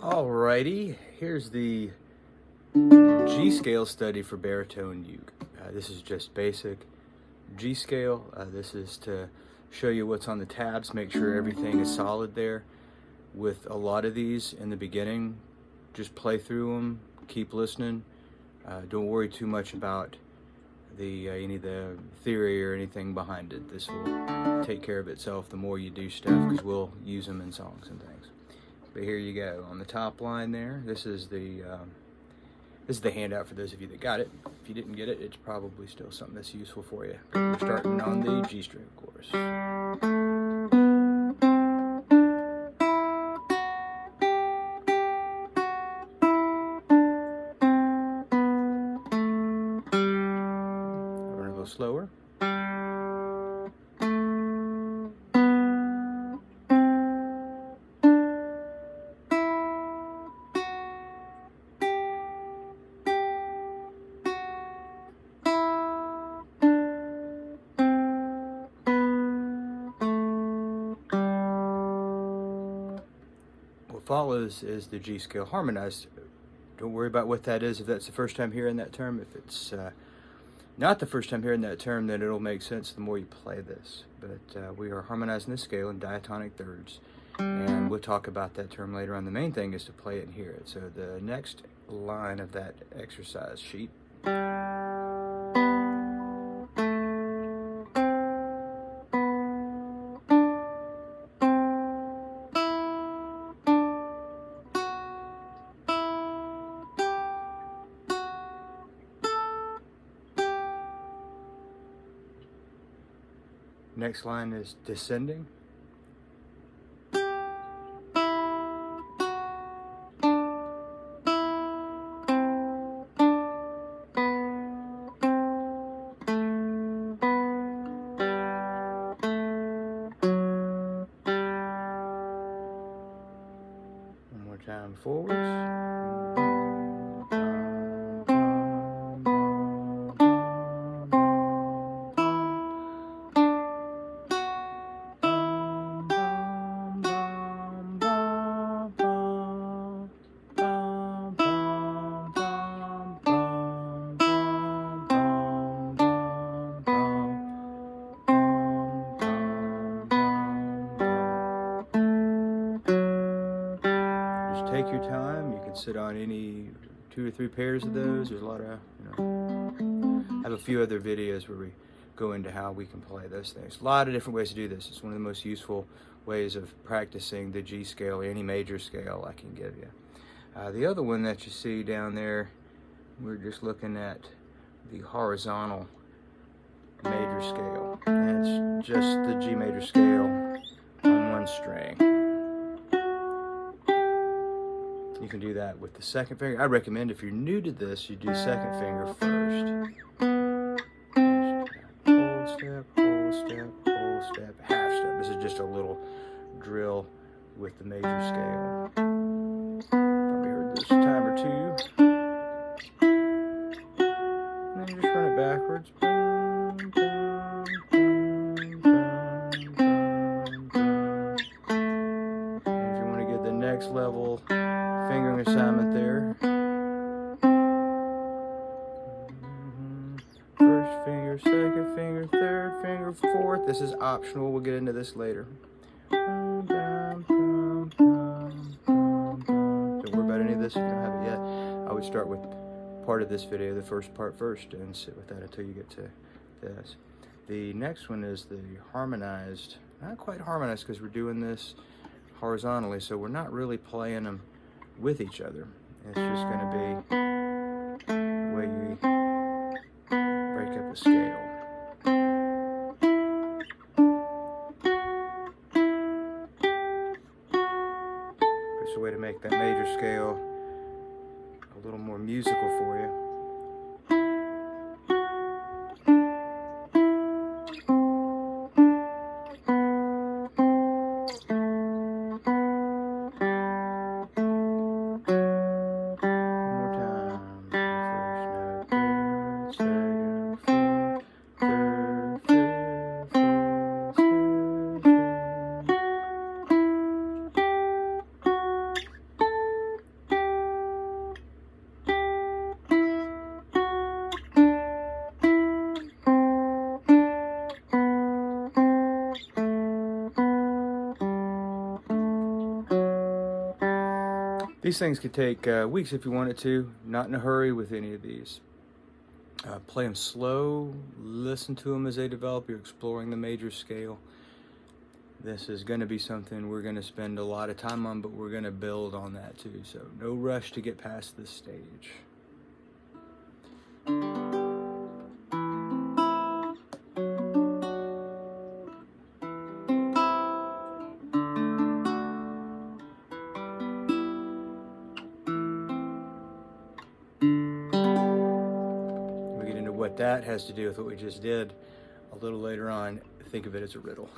Alrighty, here's the G scale study for baritone uke. This is just basic G scale. This is to show you what's on the tabs, make sure everything is solid there. With a lot of these in the beginning, just play through them, keep listening. Don't worry too much about any of the theory or anything behind it. This will take care of itself the more you do stuff, because we'll use them in songs and things. But here you go. On the top line there, this is the handout for those of you that got it. If you didn't get it, it's probably still something that's useful for you. But we're starting on the G string, of course. Run a little slower. What follows is the G scale harmonized. Don't worry about what that is if that's the first time hearing that term. If it's not the first time hearing that term, then it'll make sense the more you play this. But we are harmonizing this scale in diatonic thirds, and we'll talk about that term later on. The main thing is to play it and hear it. So the next line of that exercise sheet, next line is descending. One more time, forwards. Take your time. You can sit on any 2 or 3 pairs of those. There's a lot of, I have a few other videos where we go into how we can play those things. A lot of different ways to do this. It's one of the most useful ways of practicing the G scale or any major scale I can give you. The other one that you see down there, we're just looking at the horizontal major scale. That's just the G major scale on one string. You can do that with the second finger. I recommend if you're new to this, you do second finger first. Whole step, whole step, whole step, half step. This is just a little drill with the major scale. Probably heard this a time or two. And then you just run it backwards. And if you want to get the next level fingering assignment there. First finger, second finger, third finger, fourth. This is optional. We'll get into this later. Don't worry about any of this if you don't have it yet. I would start with part of this video, the first part first, and sit with that until you get to this. The next one is the harmonized. Not quite harmonized because we're doing this horizontally, so we're not really playing them with each other. It's just going to be the way you break up the scale. It's a way to make that major scale a little more musical for you. These things could take weeks if you wanted to. Not in a hurry with any of these. Play them slow, listen to them as they develop. You're exploring the major scale. This is going to be something we're going to spend a lot of time on, but we're going to build on that too. So no rush to get past this stage. We get into what that has to do with what we just did a little later on. Think of it as a riddle.